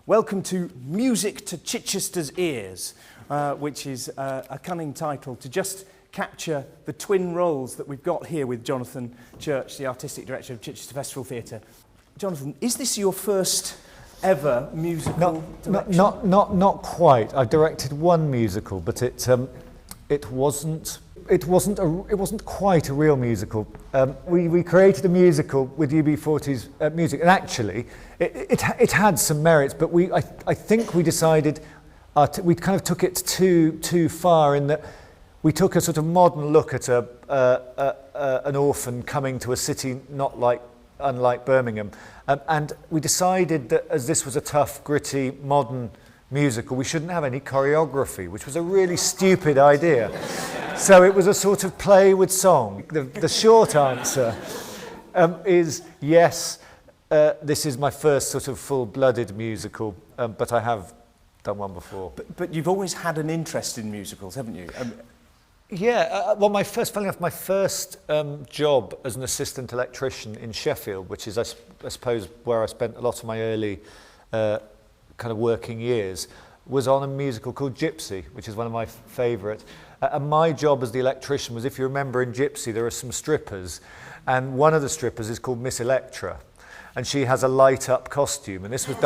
Welcome to Music to Chichester's Ears, which is a cunning title to just capture the twin roles that we've got here with Jonathan Church, the Artistic Director of Chichester Festival Theatre. Jonathan, is this your first ever musical direction? Not quite. I've directed one musical, but it wasn't quite a real musical. We created a musical with UB40's music, and actually it had some merits, but I think we decided we kind of took it too far in that we took a sort of modern look at an orphan coming to a city unlike Birmingham, and we decided that as this was a tough, gritty, modern musical, we shouldn't have any choreography, which was a really stupid idea. So it was a sort of play with song. The short answer is yes, this is my first sort of full-blooded musical, but I have done one before. But you've always had an interest in musicals, haven't you? Well, my first job as an assistant electrician in Sheffield, which is, I suppose, where I spent a lot of my early kind of working years, was on a musical called Gypsy, which is one of my favourite. And my job as the electrician was, if you remember in Gypsy, there are some strippers, and one of the strippers is called Miss Electra, and she has a light-up costume, and this was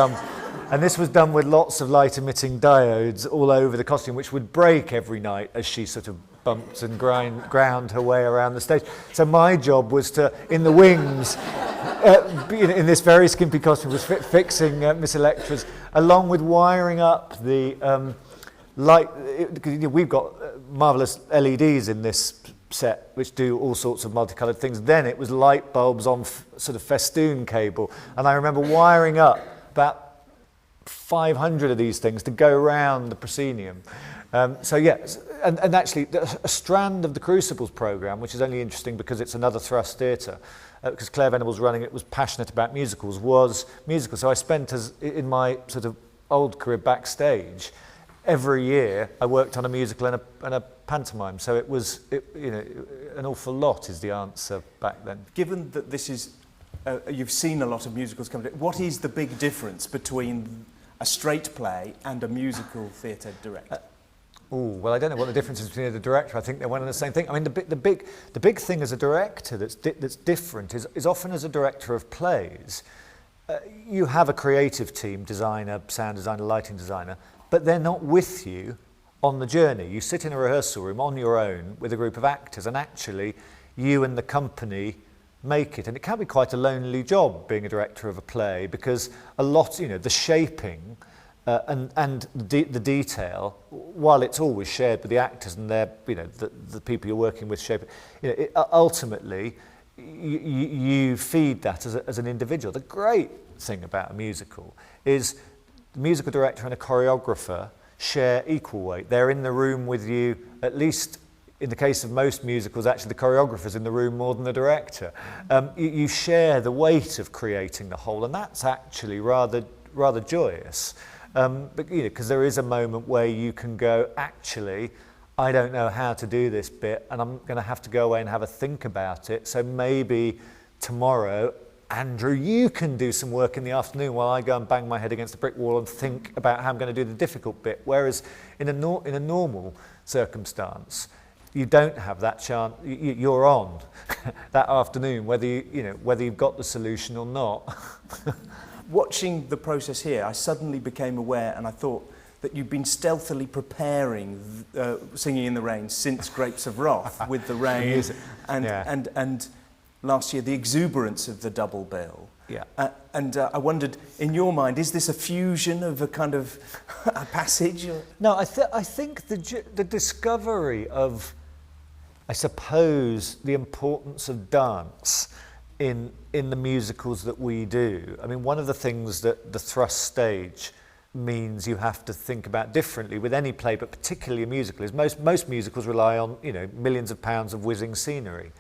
done with lots of light-emitting diodes all over the costume, which would break every night as she sort of bumped and ground her way around the stage. So my job was to, in the wings, in this very skimpy costume, was fixing Miss Electra's, along with wiring up the light. We've got marvellous LEDs in this set which do all sorts of multicoloured things. Then it was light bulbs on sort of festoon cable, and I remember wiring up about 500 of these things to go around the proscenium. So yes, and actually a strand of the Crucibles programme, which is only interesting because it's another thrust theatre, because Claire Venables running it was passionate about musicals, was musical. So I spent, in my sort of old career backstage, every year I worked on a musical and a pantomime. So it was, an awful lot is the answer back then. Given that this is, you've seen a lot of musicals come to it, what is the big difference between a straight play and a musical theatre director? Well, I don't know what the difference is between the director. I think they're one and the same thing. I mean, the big thing as a director that's different is often as a director of plays, you have a creative team, designer, sound designer, lighting designer, but they're not with you on the journey. You sit in a rehearsal room on your own with a group of actors, and actually you and the company make it. And it can be quite a lonely job being a director of a play, because a lot, the shaping and the detail, while it's always shared with the actors and they're, the people you're working with shape it, ultimately you feed that as an individual. The great thing about a musical is the musical director and a choreographer share equal weight. They're in the room with you, at least in the case of most musicals, actually the choreographer's in the room more than the director. You share the weight of creating the whole, and that's actually rather joyous. Because there is a moment where you can go, actually, I don't know how to do this bit, and I'm going to have to go away and have a think about it. So maybe tomorrow, Andrew, you can do some work in the afternoon while I go and bang my head against a brick wall and think about how I'm going to do the difficult bit. Whereas in a normal circumstance, you don't have that chance. You're on that afternoon, whether you've got the solution or not. Watching the process here, I suddenly became aware, and I thought that you'd been stealthily preparing Singing in the Rain since Grapes of Wrath, with the rain and last year the exuberance of the double bill. Yeah. I wondered, in your mind, is this a fusion of a kind of a passage? Or? No, I think the discovery of, I suppose, the importance of dance in the musicals that we do. I mean, one of the things that the thrust stage means you have to think about differently with any play, but particularly a musical, is most musicals rely on, millions of pounds of whizzing scenery.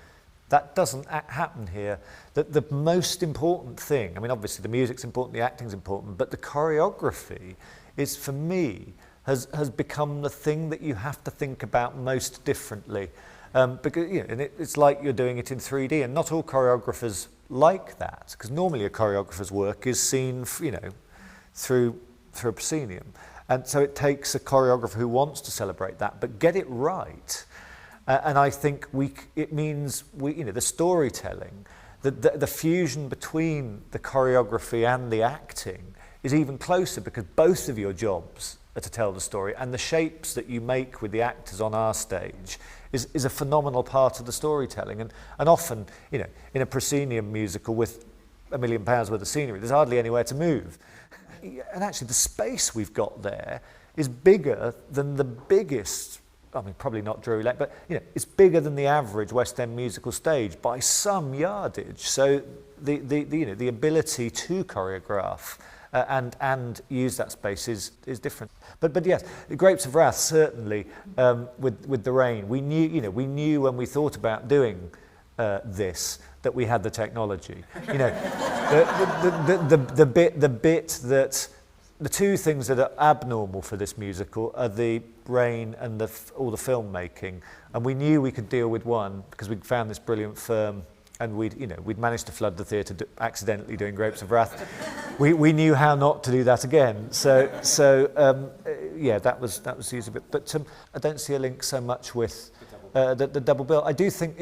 That doesn't happen here. The most important thing, I mean, obviously the music's important, the acting's important, but the choreography is, for me, has become the thing that you have to think about most differently. Because and it's like you're doing it in 3D, and not all choreographers like that, because normally a choreographer's work is seen, through through a proscenium. And so it takes a choreographer who wants to celebrate that, but get it right. And I think it means the storytelling, the fusion between the choreography and the acting is even closer, because both of your jobs are to tell the story, and the shapes that you make with the actors on our stage is a phenomenal part of the storytelling. And often, in a proscenium musical with £1 million worth of scenery, there's hardly anywhere to move. And actually the space we've got there is bigger than the biggest, I mean, probably not Drury Lane, but it's bigger than the average West End musical stage by some yardage. So the ability to choreograph and use that space is different. But yes, the Grapes of Wrath certainly with the rain. We knew when we thought about doing this that we had the technology. The two things that are abnormal for this musical are the rain and all the filmmaking, and we knew we could deal with one because we'd found this brilliant firm, and we'd managed to flood the theatre accidentally doing Grapes of Wrath. We knew how not to do that again. So that was easy. But I don't see a link so much with the double bill. I do think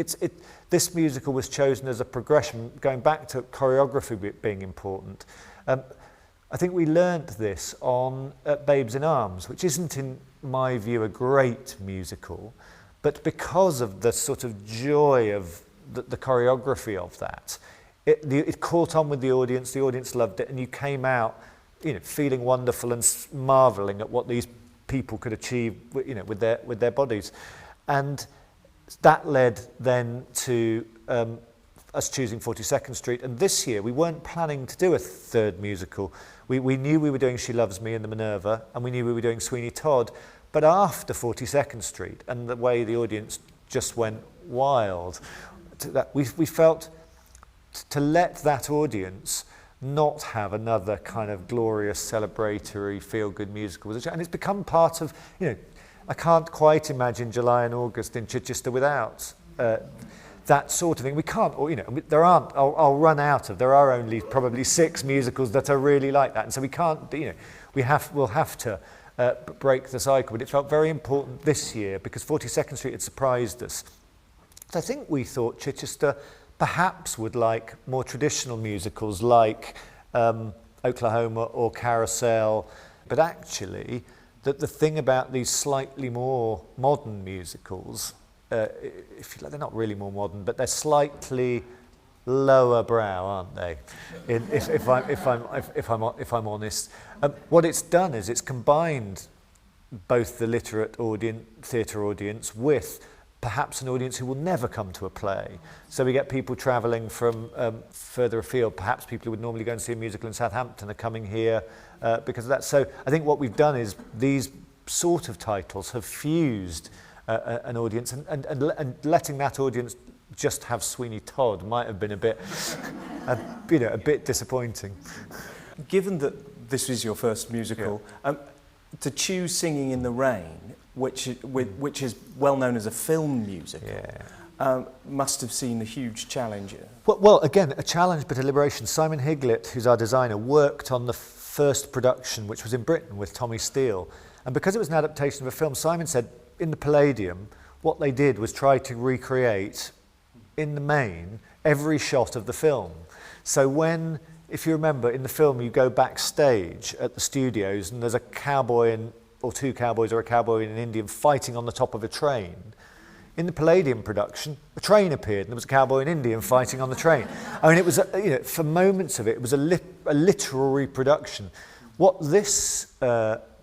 this musical was chosen as a progression, going back to choreography being important. I think we learnt this on Babes in Arms, which isn't, in my view, a great musical, but because of the sort of joy of the choreography of that, it caught on with the audience loved it, and you came out feeling wonderful and marvelling at what these people could achieve with their bodies. And that led then to us choosing 42nd Street, and this year we weren't planning to do a third musical. We knew we were doing She Loves Me in the Minerva, and we knew we were doing Sweeney Todd, but after 42nd Street and the way the audience just went wild, we felt to let that audience not have another kind of glorious, celebratory, feel-good musical. And it's become part of, I can't quite imagine July and August in Chichester without that sort of thing. We can't, there aren't, I'll run out of, there are only probably 6 musicals that are really like that. And so we can't, we'll have to break the cycle. But it felt very important this year because 42nd Street had surprised us. So I think we thought Chichester perhaps would like more traditional musicals like Oklahoma or Carousel. But actually, the thing about these slightly more modern musicals, if you like, they're not really more modern, but they're slightly lower brow, aren't they? If I'm honest, what it's done is it's combined both the literate theatre audience with perhaps an audience who will never come to a play. So we get people travelling from further afield. Perhaps people who would normally go and see a musical in Southampton are coming here because of that. So I think what we've done is these sort of titles have fused an audience, and letting that audience just have Sweeney Todd might have been a bit disappointing. Given that this is your first musical, to choose Singing in the Rain, which is well known as a film musical, must have seen a huge challenge. Well, again, a challenge but a liberation. Simon Higlett, who's our designer, worked on the first production, which was in Britain with Tommy Steele. And because it was an adaptation of a film, Simon said, in the Palladium, what they did was try to recreate, in the main, every shot of the film. So if you remember, in the film you go backstage at the studios and there's a cowboy or 2 cowboys or a cowboy and an Indian fighting on the top of a train. In the Palladium production, a train appeared and there was a cowboy and Indian fighting on the train. I mean, it was, for moments of it, it was a literal reproduction. What this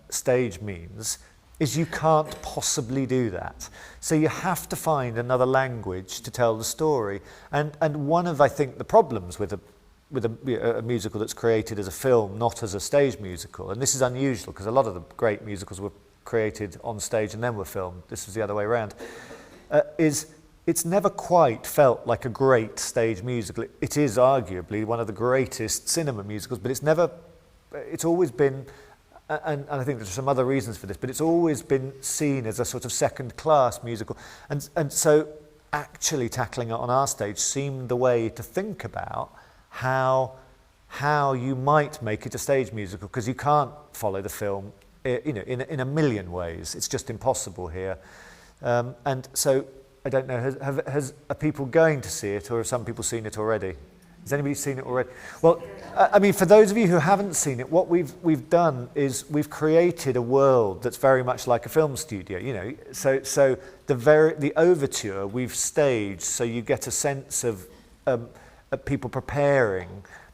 stage means is you can't possibly do that. So you have to find another language to tell the story. And one of, I think, the problems with a musical that's created as a film, not as a stage musical, and this is unusual because a lot of the great musicals were created on stage and then were filmed, this was the other way around, is it's never quite felt like a great stage musical. It is arguably one of the greatest cinema musicals, but it's always been, and I think there's some other reasons for this, but it's always been seen as a sort of second-class musical. And so actually tackling it on our stage seemed the way to think about how how you might make it a stage musical, because you can't follow the film in a million ways. It's just impossible here. And so, I don't know, are people going to see it, or have some people seen it already? Has anybody seen it already? Well, I mean, for those of you who haven't seen it, what we've done is we've created a world that's very much like a film studio, you know. So the overture we've staged, so you get a sense of people preparing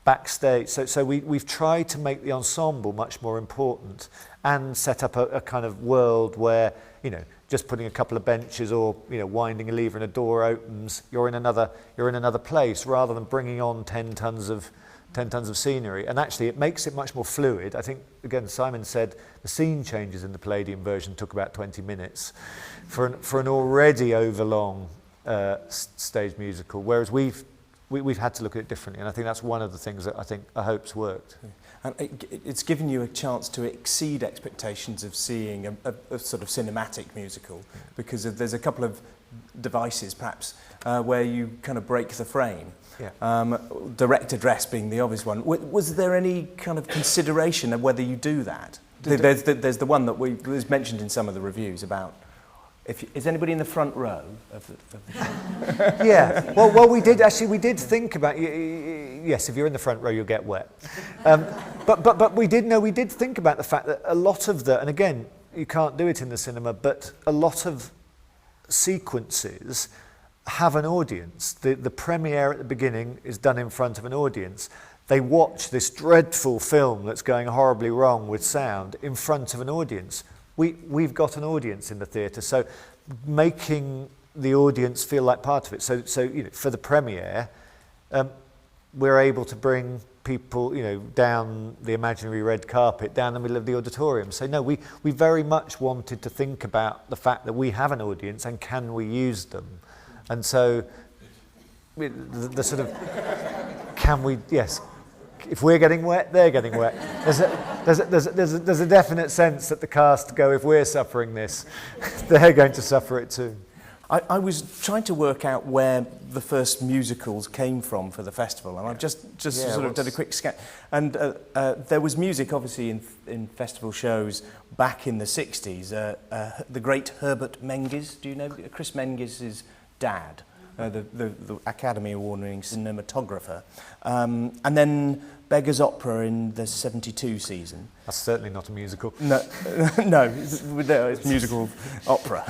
backstage. So we've tried to make the ensemble much more important and set up a kind of world where, you know, just putting a couple of benches or, you know, winding a lever and a door opens, you're in another place, rather than bringing on 10 tons of scenery. And actually it makes it much more fluid. I think, again, Simon said the scene changes in the Palladium version took about 20 minutes for an already overlong stage musical, whereas we've had to look at it differently, and I think that's one of the things that I hope's worked. And it's given you a chance to exceed expectations of seeing a sort of cinematic musical, because there's a couple of devices perhaps where you kind of break the frame. Yeah. Direct address being the obvious one. Was there any kind of consideration of whether you do that? There's the one that was mentioned in some of the reviews about. Is anybody in the front row of the show? Yeah. Well, we did think about. Yes, if you're in the front row, you'll get wet. But we did think about the fact that a lot of and again, you can't do it in the cinema, but a lot of sequences have an audience. The premiere at the beginning is done in front of an audience. They watch this dreadful film that's going horribly wrong with sound in front of an audience. We've got an audience in the theatre, so making the audience feel like part of it. So you know, for the premiere, we're able to bring people, you know, down the imaginary red carpet, down the middle of the auditorium. So no, we very much wanted to think about the fact that we have an audience and can we use them. And so the sort of, can we, yes, if we're getting wet, they're getting wet. There's a definite sense that the cast go, if we're suffering this, they're going to suffer it too. I was trying to work out where the first musicals came from for the festival, and I've just sort of done a quick scan. And there was music, obviously, in festival shows back in the 60s. The great Herbert Menzies, do you know? Chris Menzies' dad. The Academy Award-winning cinematographer. And then Beggar's Opera in the 72 season. That's certainly not a musical. No, it's musical opera.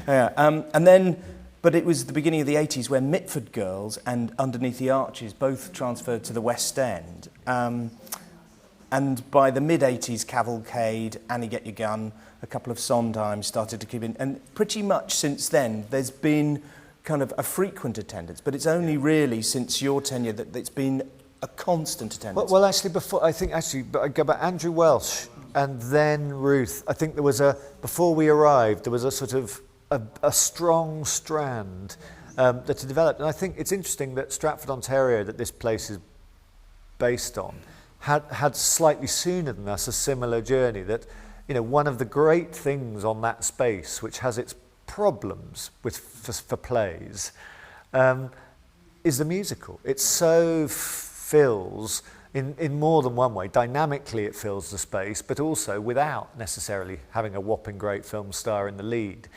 Yeah. And then, but it was the beginning of the 80s where Mitford Girls and Underneath the Arches both transferred to the West End. And by the mid-80s, Cavalcade, Annie Get Your Gun, a couple of Sondheims started to keep in. And pretty much since then, there's been kind of a frequent attendance, but it's only really since your tenure that it's been a constant attendance. Well, actually, but I go back, Andrew Welsh and then Ruth. I think before we arrived, there was a sort of a strong strand that had developed, and I think it's interesting that Stratford, Ontario, that this place is based on, had slightly sooner than us a similar journey. That, you know, one of the great things on that space, which has its problems for plays, is the musical. It so fills in more than one way. Dynamically it fills the space, but also without necessarily having a whopping great film star in the lead.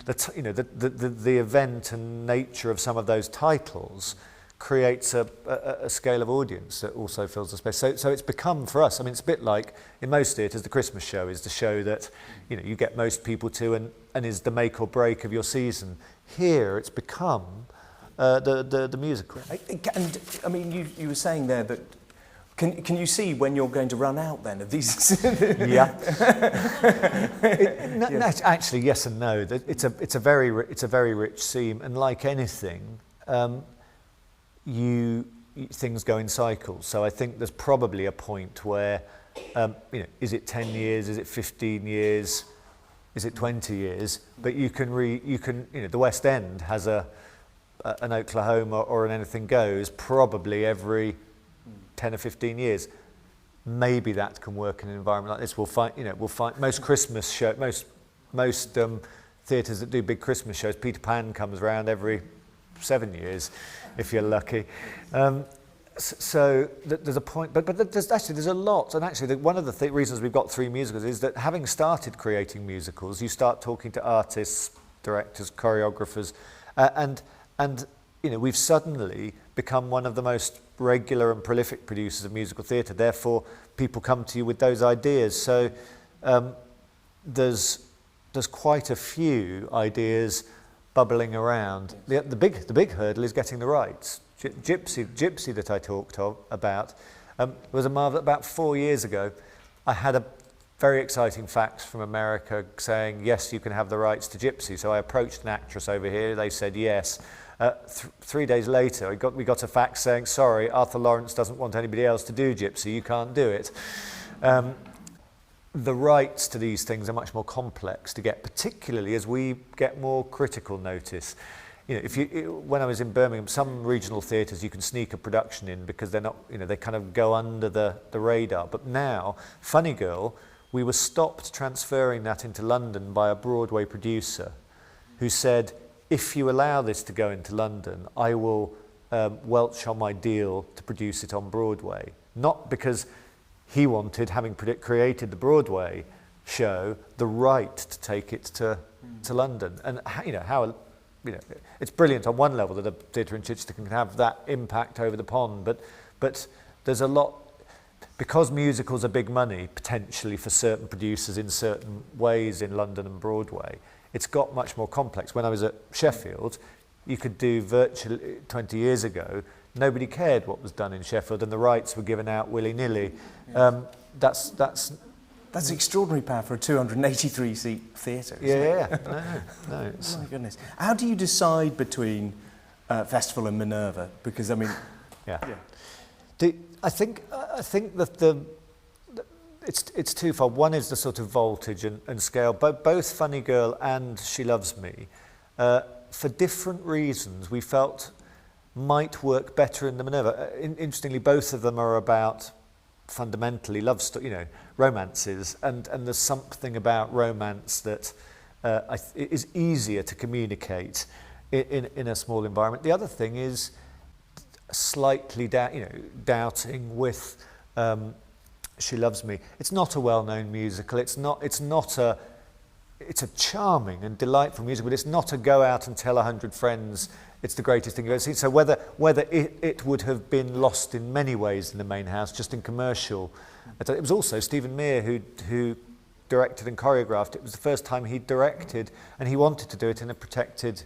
The event and nature of some of those titles creates a scale of audience that also fills the space. So it's become, for us, I mean, it's a bit like, in most theatres, the Christmas show is the show that, you know, you get most people to and is the make or break of your season. Here, it's become the musical. And, I mean, you were saying there that, can you see when you're going to run out then of these? Yeah. Actually, yes and no. It's a very rich seam, and like anything, things go in cycles. So I think there's probably a point where, is it 10 years? Is it 15 years? Is it 20 years? But you can, the West End has an Oklahoma or an Anything Goes probably every 10 or 15 years. Maybe that can work in an environment like this. We'll find most Christmas show, most theatres that do big Christmas shows, Peter Pan comes around every 7 years, if you're lucky. There's a point, but there's a lot, and actually one of the reasons we've got 3 musicals is that having started creating musicals, you start talking to artists, directors, choreographers, and you know, we've suddenly become one of the most regular and prolific producers of musical theatre. Therefore, people come to you with those ideas. So there's quite a few ideas bubbling around. Yes. The big hurdle is getting the rights. Gypsy that I talked about was a marvel. About 4 years ago, I had a very exciting fax from America saying, yes, you can have the rights to Gypsy. So I approached an actress over here. They said yes. 3 days later, we got a fax saying, sorry, Arthur Lawrence doesn't want anybody else to do Gypsy. You can't do it. The rights to these things are much more complex to get, particularly as we get more critical notice. You know, when I was in Birmingham, some regional theatres you can sneak a production in because they're not, you know, they kind of go under the radar. But now, Funny Girl, we were stopped transferring that into London by a Broadway producer who said, if you allow this to go into London, I will welch on my deal to produce it on Broadway. Not because he wanted, having created the Broadway show, the right to take it to London. And it's brilliant on one level that a theatre in Chichester can have that impact over the pond, but there's a lot, because musicals are big money potentially for certain producers in certain ways in London and Broadway. It's got much more complex. When I was at Sheffield, you could do virtually 20 years ago, nobody cared what was done in Sheffield and the rights were given out willy-nilly. Yes. That's extraordinary power for a 283-seat theatre. Yeah. No. Oh my goodness. How do you decide between Festival and Minerva? Because I mean, I think that it's twofold. One is the sort of voltage and scale. Both Funny Girl and She Loves Me, for different reasons, we felt might work better in the Minerva. Interestingly, both of them are about fundamentally love story, you know, romances, and there's something about romance that is easier to communicate in a small environment. The other thing is slightly doubting with She Loves Me. It's not a well-known musical. It's a charming and delightful musical, but it's not a go out and tell 100 friends it's the greatest thing you've ever seen. So whether it would have been lost in many ways in the main house, just in commercial. It was also Stephen Mear who directed and choreographed. It was the first time he directed, and he wanted to do it in a protected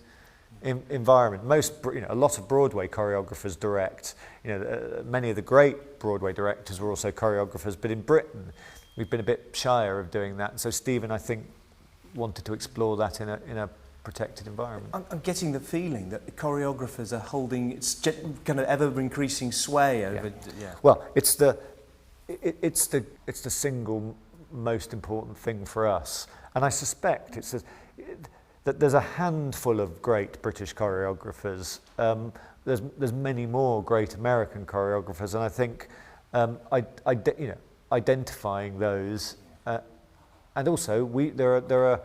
environment. A lot of Broadway choreographers direct. Many of the great Broadway directors were also choreographers, but in Britain we've been a bit shyer of doing that. And so Stephen, I think, wanted to explore that in a protected environment. I'm getting the feeling that the choreographers are holding its kind of ever-increasing sway over. Yeah. Well, it's the single most important thing for us, and I suspect that there's a handful of great British choreographers. There's many more great American choreographers, and I think identifying those, and also there are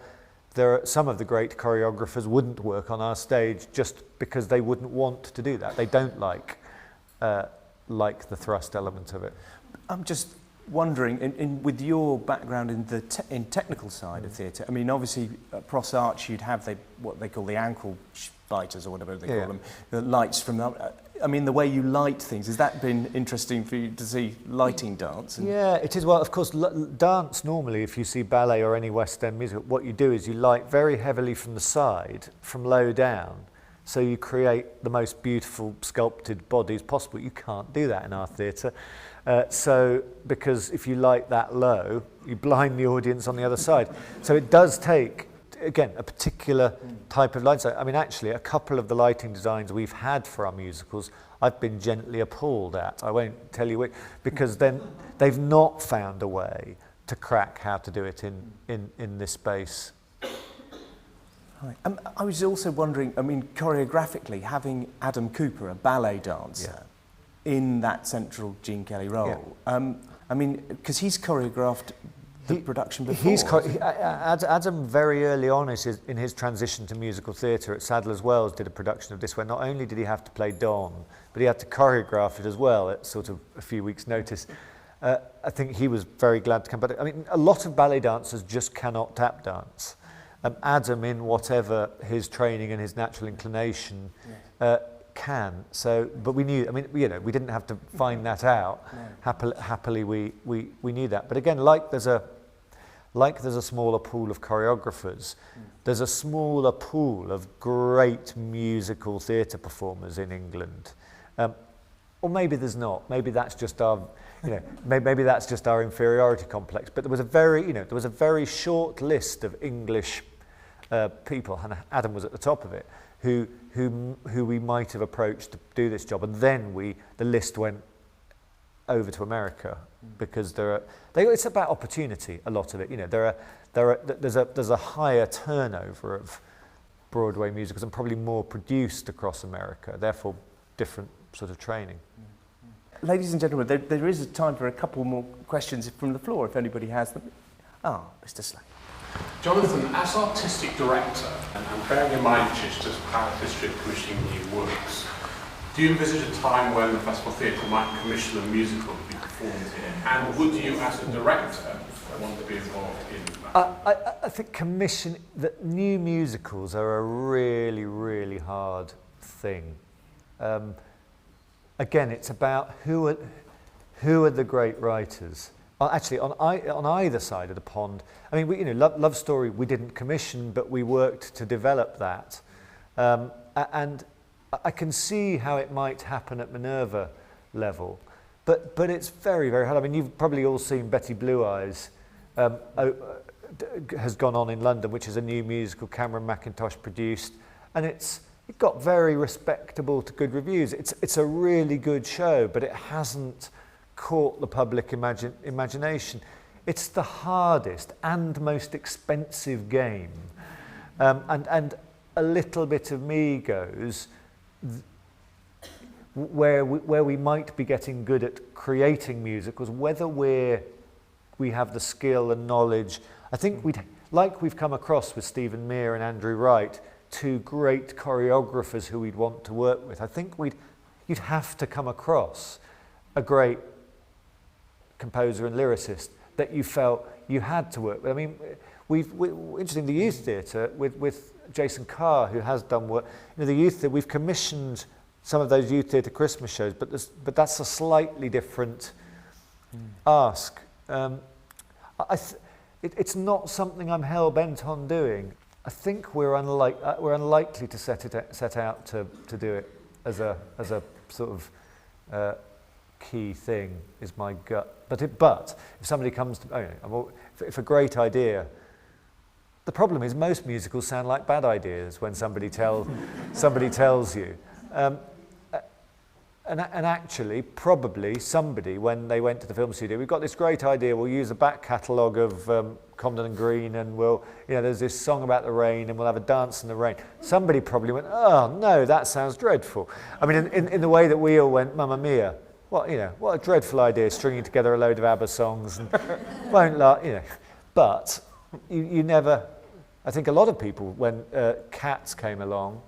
some of the great choreographers wouldn't work on our stage just because they wouldn't want to do that. They don't like the thrust element of it. I'm just wondering, with your background in technical side of theatre, I mean, obviously, Pros Arch, you'd have what they call the ankle biters or whatever they call them, the lights from that. I mean, the way you light things, has that been interesting for you to see lighting dance? Yeah, it is. Well, of course, dance normally, if you see ballet or any West End music, what you do is you light very heavily from the side, from low down, so you create the most beautiful sculpted bodies possible. You can't do that in our theatre. Because if you light that low, you blind the audience on the other side. So it does take, again, a particular type of light. So, I mean, actually, a couple of the lighting designs we've had for our musicals, I've been gently appalled at. I won't tell you which, because then they've not found a way to crack how to do it in this space. Right. I was also wondering, I mean, choreographically, having Adam Cooper, a ballet dancer, in that central Gene Kelly role. I mean, because he's choreographed the production before? Adam very early on in his transition to musical theatre at Sadler's Wells did a production of this where not only did he have to play Don, but he had to choreograph it as well at sort of a few weeks' notice. I think he was very glad to come back. I mean, a lot of ballet dancers just cannot tap dance. Adam, in whatever his training and his natural inclination, can. So, but we knew. I mean, you know, we didn't have to find that out. No. Happily, we knew that. But again, like there's a smaller pool of choreographers, there's a smaller pool of great musical theatre performers in England. Or maybe there's not. Maybe that's just our, you know, maybe that's just our inferiority complex. But there was a very short list of English people, and Adam was at the top of it, who we might have approached to do this job, and then the list went over to America because it's about opportunity. A lot of it, you know, there's a higher turnover of Broadway musicals and probably more produced across America. Therefore, different sort of training. Ladies and gentlemen, there is a time for a couple more questions from the floor, if anybody has them. Mr. Slade. Jonathan, as artistic director, and bearing in mind Chichester's power history of commissioning new works, do you envisage a time when the Festival Theatre might commission a musical to be performed here? And would you, as a director, want to be involved in that? I think that new musicals are a really, really hard thing. Again, it's about who are the great writers. Actually, on either side of the pond. I mean, Love Story we didn't commission, but we worked to develop that, and I can see how it might happen at Minerva level, but it's very, very hard. I mean, you've probably all seen Betty Blue Eyes has gone on in London, which is a new musical Cameron Mackintosh produced, and it got very respectable to good reviews. It's a really good show, but it hasn't caught the public imagination. It's the hardest and most expensive game, and a little bit of me goes where we might be getting good at creating musicals, whether we have the skill and knowledge. I think we've come across with Stephen Mear and Andrew Wright, two great choreographers who we'd want to work with. I think you'd have to come across a great composer and lyricist that you felt you had to work with. I mean, interesting, the youth theatre with Jason Carr, who has done work. The youth theatre, we've commissioned some of those youth theatre Christmas shows, but that's a slightly different ask. It's not something I'm hell bent on doing. I think we're unlikely to set out to do it as a sort of key thing, is my gut. But if somebody comes to, if a great idea, the problem is most musicals sound like bad ideas when somebody tells you. And actually, probably somebody, when they went to the film studio, we've got this great idea, we'll use a back catalogue of Comden and Green, and there's this song about the rain, and we'll have a dance in the rain. Somebody probably went, oh no, that sounds dreadful. I mean, in the way that we all went, Mamma Mia, what a dreadful idea, stringing together a load of ABBA songs, and won't laugh, But you never, I think a lot of people, when Cats came along,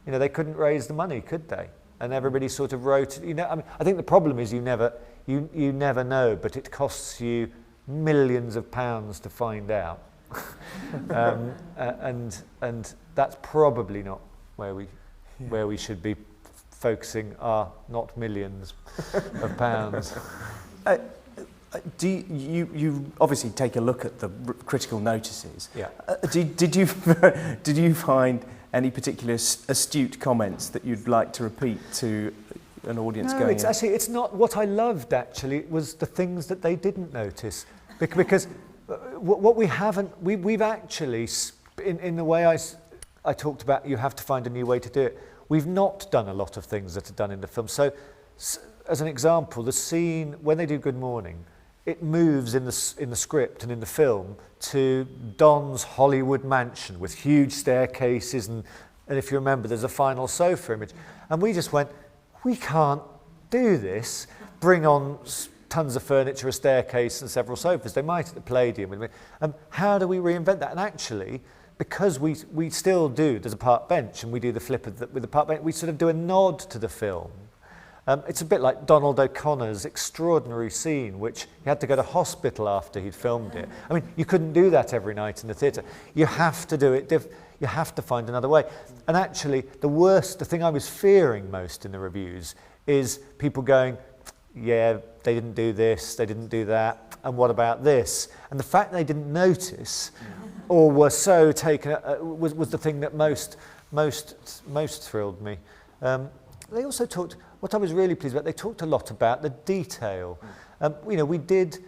they couldn't raise the money, could they? And everybody sort of wrote, I think the problem is you never know, but it costs you millions of pounds to find out. And that's probably not where we should be focusing our not millions of pounds. You obviously take a look at the critical notices. Yeah. Did you find any particular astute comments that you'd like to repeat to an audience going in? No, it's not. What I loved actually was the things that they didn't notice, because what we've actually, in the way I talked about, you have to find a new way to do it. We've not done a lot of things that are done in the film. So, as an example, the scene when they do Good Morning, it moves in the script and in the film to Don's Hollywood mansion with huge staircases, and if you remember, there's a final sofa image. And we just went, we can't do this. Bring on tons of furniture, a staircase and several sofas. They might at the Palladium. How do we reinvent that? And actually, because we still do, there's a park bench and we do the flip with the park bench, we sort of do a nod to the film. It's a bit like Donald O'Connor's extraordinary scene, which he had to go to hospital after he'd filmed it. I mean, you couldn't do that every night in the theatre. You have to do it, you have to find another way. And actually, the thing I was fearing most in the reviews is people going, yeah, they didn't do this, they didn't do that, and what about this? And the fact they didn't notice or were so taken was the thing that most thrilled me. They also talked, what I was really pleased about, they talked a lot about the detail. We did,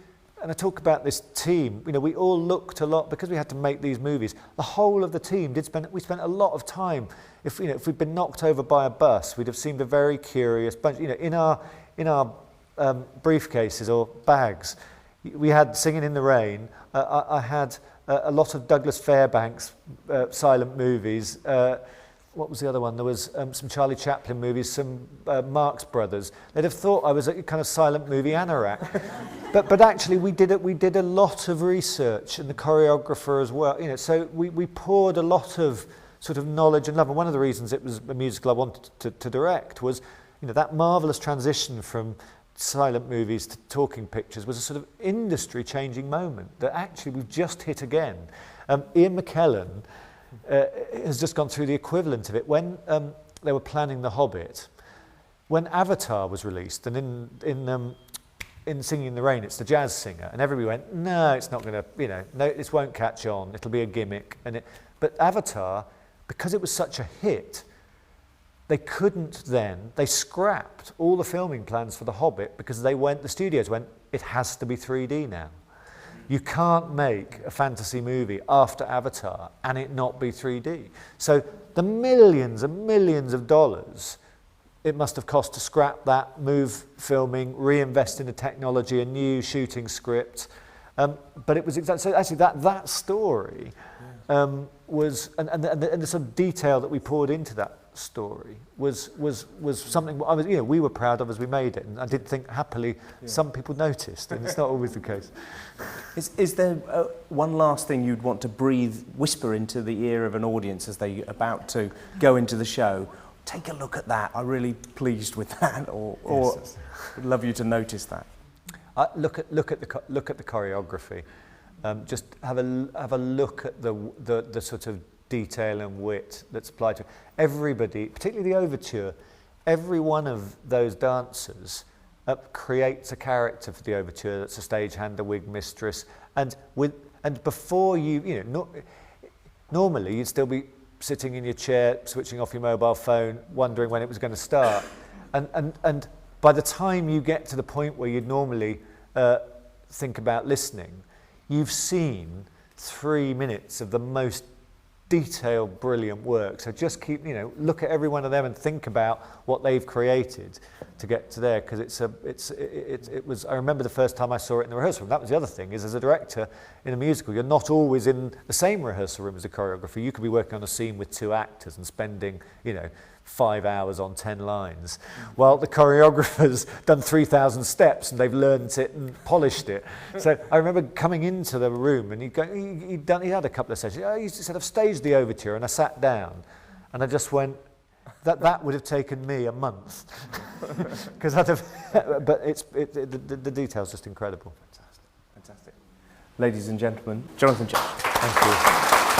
and I talk about this team, we all looked a lot, because we had to make these movies, the whole of the team we spent a lot of time. If we'd been knocked over by a bus, we'd have seemed a very curious bunch. In our briefcases or bags, we had Singing in the Rain. I had a lot of Douglas Fairbanks silent movies. What was the other one? There was some Charlie Chaplin movies, some Marx Brothers. They'd have thought I was a kind of silent movie anorak. but actually we did a lot of research, and the choreographer as well. So we poured a lot of sort of knowledge and love. And one of the reasons it was a musical I wanted to direct was, that marvellous transition from silent movies to talking pictures was a sort of industry-changing moment that actually we've just hit again. Ian McKellen has just gone through the equivalent of it. When they were planning The Hobbit, when Avatar was released, and in Singing in the Rain, it's the jazz singer, and everybody went, no, it's not going to, no, this won't catch on, it'll be a gimmick. But Avatar, because it was such a hit, they scrapped all the filming plans for The Hobbit, because the studios went, it has to be 3D now. You can't make a fantasy movie after Avatar and it not be 3D. So the millions and millions of dollars it must have cost to scrap that, move filming, reinvest in the technology, a new shooting script. But it was exactly, so actually that story was, and the sort of detail that we poured into that story was something we were proud of as we made it, and I did think happily some people noticed, and it's not always the case. Is there one last thing you'd want to whisper into the ear of an audience as they're about to go into the show? Take a look at that. I'm really pleased with that, or would love you to notice that. Look at the choreography. Just have a look at the sort of detail and wit that's applied to everybody, particularly the overture. Every one of those dancers creates a character for the overture. That's a stagehand, a wig mistress, and before normally you'd still be sitting in your chair, switching off your mobile phone, wondering when it was going to start, and by the time you get to the point where you'd normally think about listening, you've seen 3 minutes of the most detailed, brilliant work. So just keep, look at every one of them and think about what they've created to get to there, because it was. I remember the first time I saw it in the rehearsal room. That was the other thing, is as a director in a musical, you're not always in the same rehearsal room as a choreographer. You could be working on a scene with 2 actors and spending, 5 hours on 10 lines, while the choreographer's done 3,000 steps and they've learnt it and polished it. So I remember coming into the room and he had a couple of sessions. He said, I've staged the overture, and I sat down and I just went, that would have taken me a month. Because but the detail's just incredible. Fantastic. Ladies and gentlemen, Jonathan Church. Thank you.